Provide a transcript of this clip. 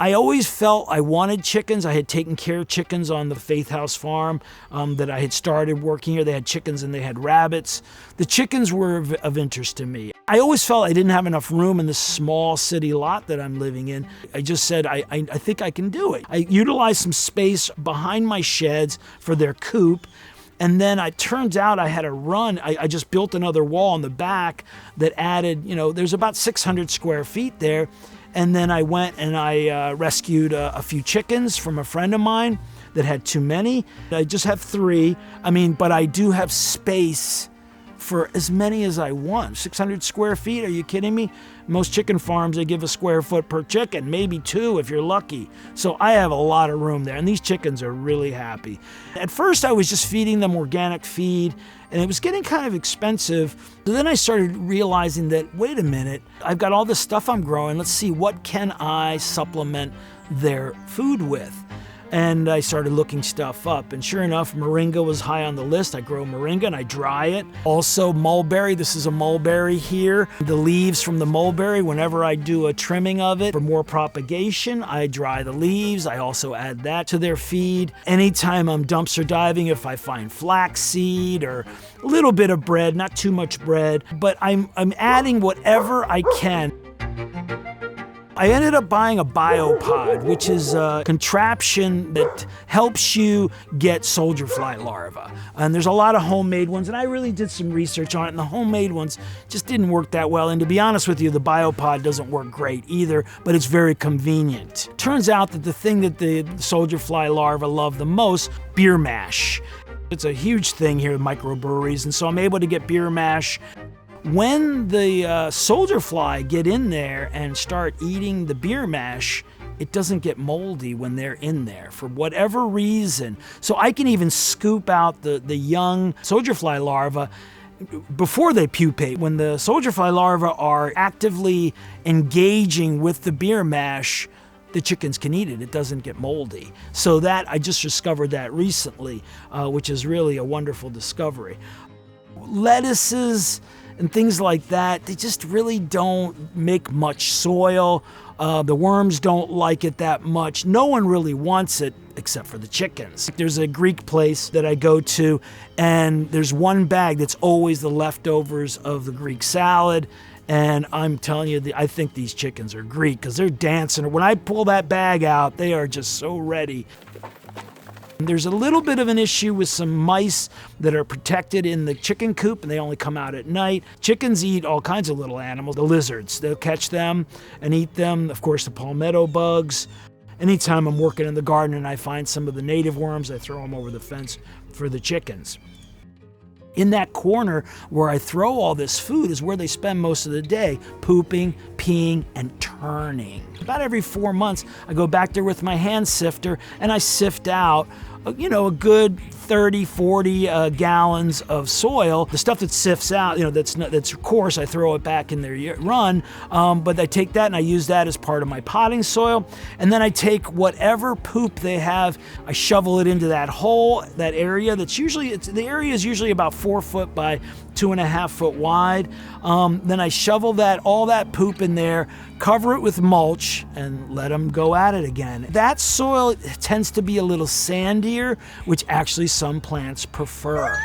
I always felt I wanted chickens. I had taken care of chickens on the Faith House farm that I had started working here. They had chickens and they had rabbits. The chickens were of interest to me. I always felt I didn't have enough room in this small city lot that I'm living in. I just said, I think I can do it. I utilized some space behind my sheds for their coop. And then it turns out I had a run. I just built another wall in the back that added, there's about 600 square feet there. And then I went and I rescued a few chickens from a friend of mine that had too many. I just have 3. But I do have space for as many as I want. 600 square feet, are you kidding me? Most chicken farms, they give a square foot per chicken, maybe 2 if you're lucky. So I have a lot of room there, and these chickens are really happy. At first, I was just feeding them organic feed, and it was getting kind of expensive. So then I started realizing that, wait a minute, I've got all this stuff I'm growing. Let's see, what can I supplement their food with? And I started looking stuff up, and sure enough, moringa was high on the list. I grow moringa and I dry it. Also mulberry, this is a mulberry here. The leaves from the mulberry, whenever I do a trimming of it for more propagation, I dry the leaves. I also add that to their feed. Anytime I'm dumpster diving, if I find flaxseed or a little bit of bread, not too much bread, but I'm adding whatever I can. I ended up buying a biopod, which is a contraption that helps you get soldierfly larvae. And there's a lot of homemade ones, and I really did some research on it, and the homemade ones just didn't work that well. And to be honest with you, the biopod doesn't work great either, but it's very convenient. Turns out that the thing that the soldierfly larvae love the most, beer mash. It's a huge thing here with microbreweries, and so I'm able to get beer mash. When the soldier fly get in there and start eating the beer mash, it doesn't get moldy when they're in there for whatever reason. So I can even scoop out the young soldier fly larvae before they pupate. When the soldier fly larvae are actively engaging with the beer mash, the chickens can eat it. It doesn't get moldy. So that, I just discovered that recently, which is really a wonderful discovery. Lettuces and things like that, they just really don't make much soil. The worms don't like it that much. No one really wants it except for the chickens. There's a Greek place that I go to, and there's one bag that's always the leftovers of the Greek salad. And I'm telling you, I think these chickens are Greek because they're dancing. When I pull that bag out, they are just so ready. There's a little bit of an issue with some mice that are protected in the chicken coop, and they only come out at night. Chickens eat all kinds of little animals. The lizards, they'll catch them and eat them. Of course, the palmetto bugs. Anytime I'm working in the garden and I find some of the native worms, I throw them over the fence for the chickens. In that corner where I throw all this food is where they spend most of the day, pooping, peeing, and turning. About every 4 months, I go back there with my hand sifter and I sift out, a good 30, 40 gallons of soil. The stuff that sifts out, that's coarse, I throw it back in their run, but I take that and I use that as part of my potting soil. And then I take whatever poop they have, I shovel it into that hole, that area that's the area is usually about 4 foot by 2.5 foot wide. Then I shovel all that poop in there, cover it with mulch, and let them go at it again. That soil tends to be a little sandier, which actually some plants prefer.